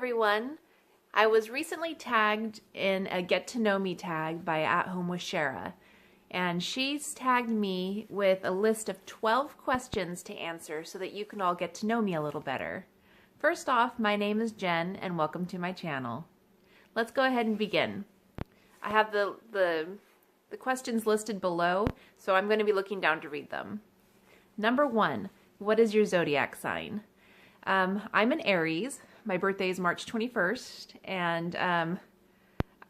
everyone. I was recently tagged in a Get to Know Me tag by At Home with Shara, and she's tagged me with a list of 12 questions to answer so that you can all get to know me a little better. First off, my name is Jen, and welcome to my channel. Let's go ahead and begin. I have the questions listed below, so I'm going to be looking down to read them. Number 1, what is your zodiac sign? I'm an Aries. My birthday is March 21st, and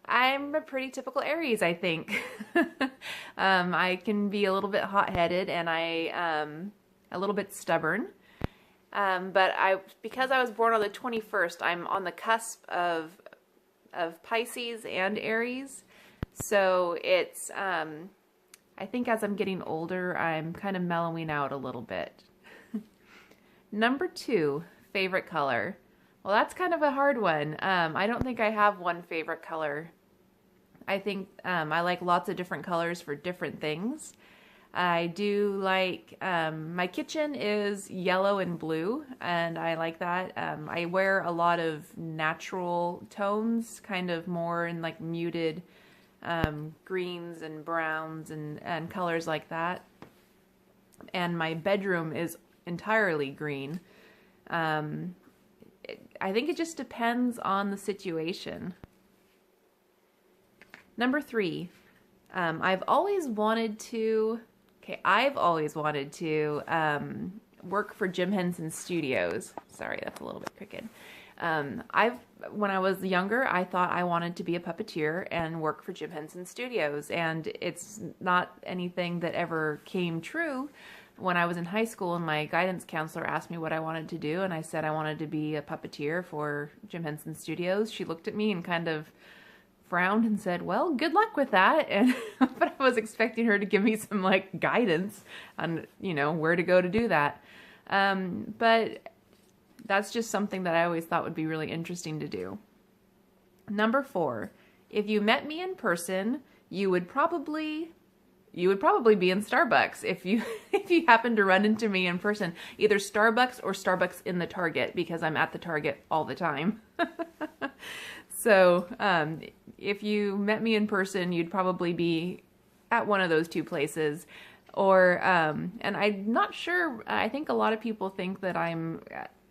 I'm a pretty typical Aries, I think. I can be a little bit hot-headed, and I'm a little bit stubborn. But because I was born on the 21st, I'm on the cusp of Pisces and Aries. So it's, I think as I'm getting older, I'm kind of mellowing out a little bit. Number 2, favorite color. Well, that's kind of a hard one. I don't think I have one favorite color. I think I like lots of different colors for different things. I do like, my kitchen is yellow and blue, and I like that. I wear a lot of natural tones, kind of more in like muted greens and browns and colors like that. And my bedroom is entirely green. I think it just depends on the situation. Number 3, I've always wanted to work for Jim Henson Studios. Sorry, that's a little bit crooked. When I was younger, I thought I wanted to be a puppeteer and work for Jim Henson Studios, and it's not anything that ever came true. When I was in high school and my guidance counselor asked me what I wanted to do, and I said I wanted to be a puppeteer for Jim Henson Studios, she looked at me and kind of frowned and said, well, good luck with that. And but I was expecting her to give me some like guidance on, you know, where to go to do that. But that's just something that I always thought would be really interesting to do. Number 4, if you met me in person, you would probably be in Starbucks if you happen to run into me in person. Either Starbucks or Starbucks in the Target, because I'm at the Target all the time. So if you met me in person, you'd probably be at one of those two places. Or, and I'm not sure, I think a lot of people think that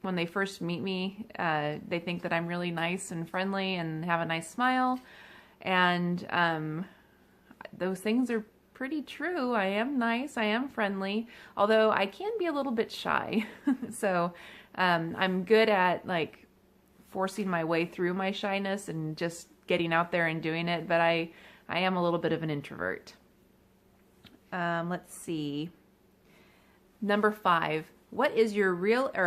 when they first meet me, they think that I'm really nice and friendly and have a nice smile. And those things are pretty true. I am nice, I am friendly, although I can be a little bit shy. So I'm good at like forcing my way through my shyness and just getting out there and doing it, but I am a little bit of an introvert. Let's see. Number 5, what is your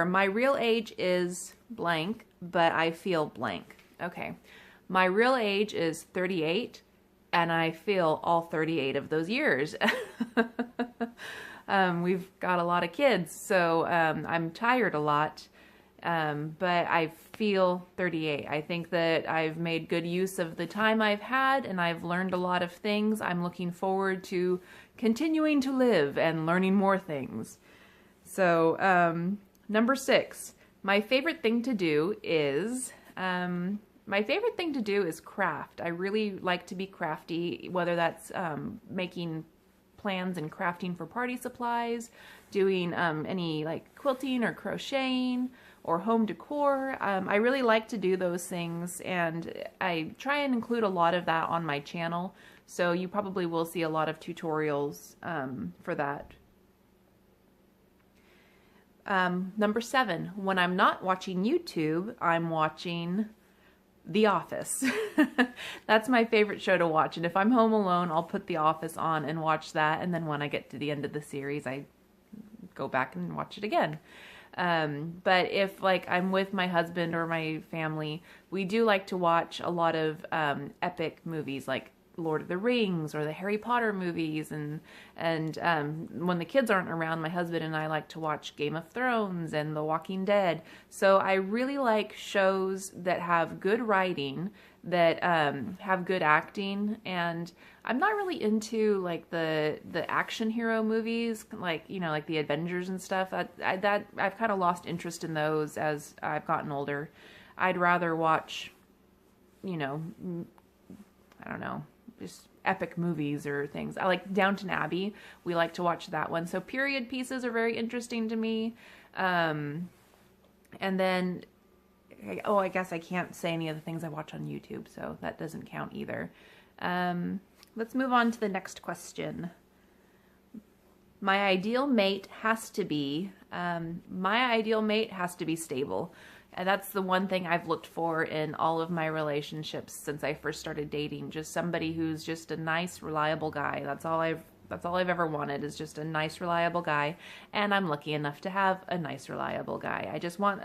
my real age is blank, but I feel blank. Okay. My real age is 38. And I feel all 38 of those years. We've got a lot of kids, so I'm tired a lot, but I feel 38. I think that I've made good use of the time I've had, and I've learned a lot of things. I'm looking forward to continuing to live and learning more things. So, number 6, my favorite thing to do is... my favorite thing to do is craft. I really like to be crafty, whether that's making plans and crafting for party supplies, doing any like quilting or crocheting or home decor. I really like to do those things, and I try and include a lot of that on my channel, so you probably will see a lot of tutorials for that. Number 7, when I'm not watching YouTube, I'm watching The Office. That's my favorite show to watch, and if I'm home alone, I'll put The Office on and watch that, and then when I get to the end of the series, I go back and watch it again. But if like I'm with my husband or my family, we do like to watch a lot of epic movies like Lord of the Rings or the Harry Potter movies, and when the kids aren't around, my husband and I like to watch Game of Thrones and The Walking Dead. So I really like shows that have good writing, that have good acting, and I'm not really into like the action hero movies, like, you know, like the Avengers and stuff. I've kind of lost interest in those as I've gotten older. I'd rather watch, you know, I don't know, just epic movies or things. I like Downton Abbey. We like to watch that one. So period pieces are very interesting to me. And then, oh, I guess I can't say any of the things I watch on YouTube, so that doesn't count either. Let's move on to the next question. My ideal mate has to be stable. And that's the one thing I've looked for in all of my relationships since I first started dating. Just somebody who's just a nice, reliable guy. That's all I've ever wanted, is just a nice, reliable guy. And I'm lucky enough to have a nice, reliable guy. I just want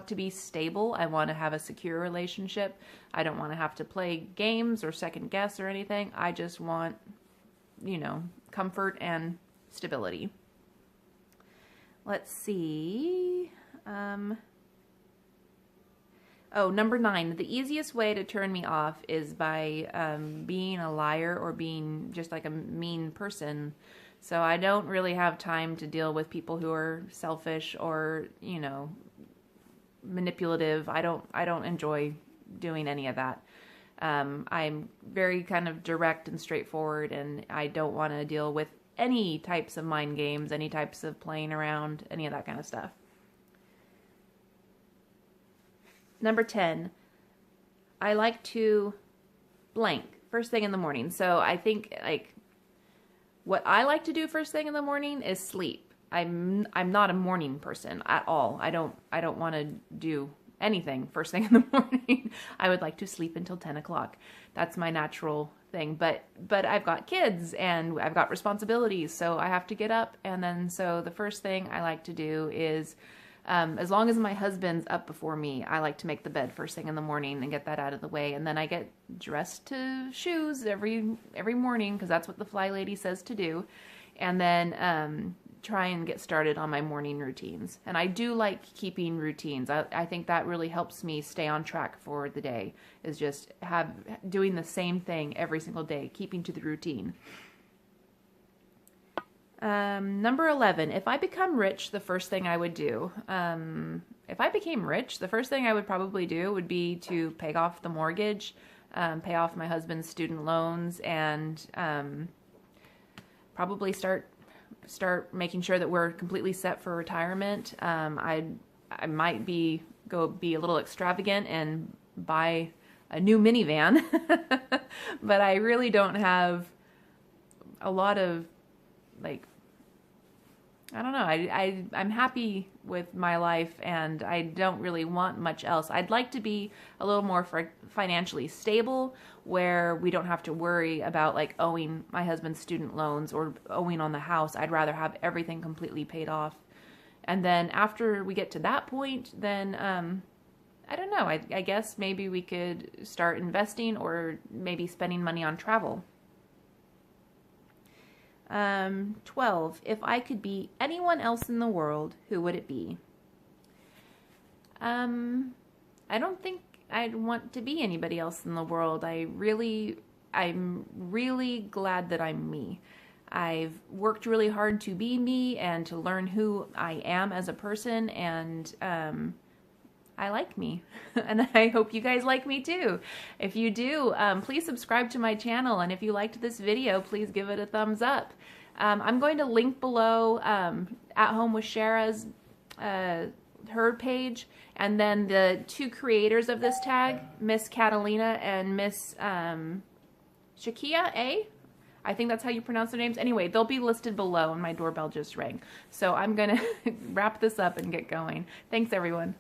to be stable. I want to have a secure relationship. I don't want to have to play games or second guess or anything. I just want, you know, comfort and stability. Let's see. Oh, number 9. The easiest way to turn me off is by being a liar or being just like a mean person. So I don't really have time to deal with people who are selfish or, you know, manipulative. I don't enjoy doing any of that. I'm very kind of direct and straightforward, and I don't want to deal with any types of mind games, any types of playing around, any of that kind of stuff. Number 10, I like to blank first thing in the morning. So I think, like, what I like to do first thing in the morning is sleep. I'm not a morning person at all. I don't want to do anything first thing in the morning. I would like to sleep until 10 o'clock. That's my natural thing. But I've got kids and I've got responsibilities, so I have to get up. And then so the first thing I like to do is, as long as my husband's up before me, I like to make the bed first thing in the morning and get that out of the way. And then I get dressed to shoes every morning, because that's what the fly lady says to do. And then try and get started on my morning routines. And I do like keeping routines. I think that really helps me stay on track for the day, is just doing the same thing every single day, keeping to the routine. Number 11, if I become rich, the first thing I would do, if I became rich, the first thing I would probably do would be to pay off the mortgage, pay off my husband's student loans, and probably start making sure that we're completely set for retirement. I might be a little extravagant and buy a new minivan, but I really don't have a lot of, like, I don't know. I'm happy with my life, and I don't really want much else. I'd like to be a little more financially stable, where we don't have to worry about, like, owing my husband's student loans or owing on the house. I'd rather have everything completely paid off. And then after we get to that point, then I don't know. I guess maybe we could start investing or maybe spending money on travel. 12, if I could be anyone else in the world, who would it be? I don't think I'd want to be anybody else in the world. I'm really glad that I'm me. I've worked really hard to be me and to learn who I am as a person, and I like me, and I hope you guys like me too. If you do, please subscribe to my channel, and if you liked this video, please give it a thumbs up. I'm going to link below At Home with Shara's her page, and then the 2 creators of this tag, Miss Catlanta and Miss Shakia A. I think that's how you pronounce their names. Anyway, they'll be listed below, and my doorbell just rang. So I'm going to wrap this up and get going. Thanks, everyone.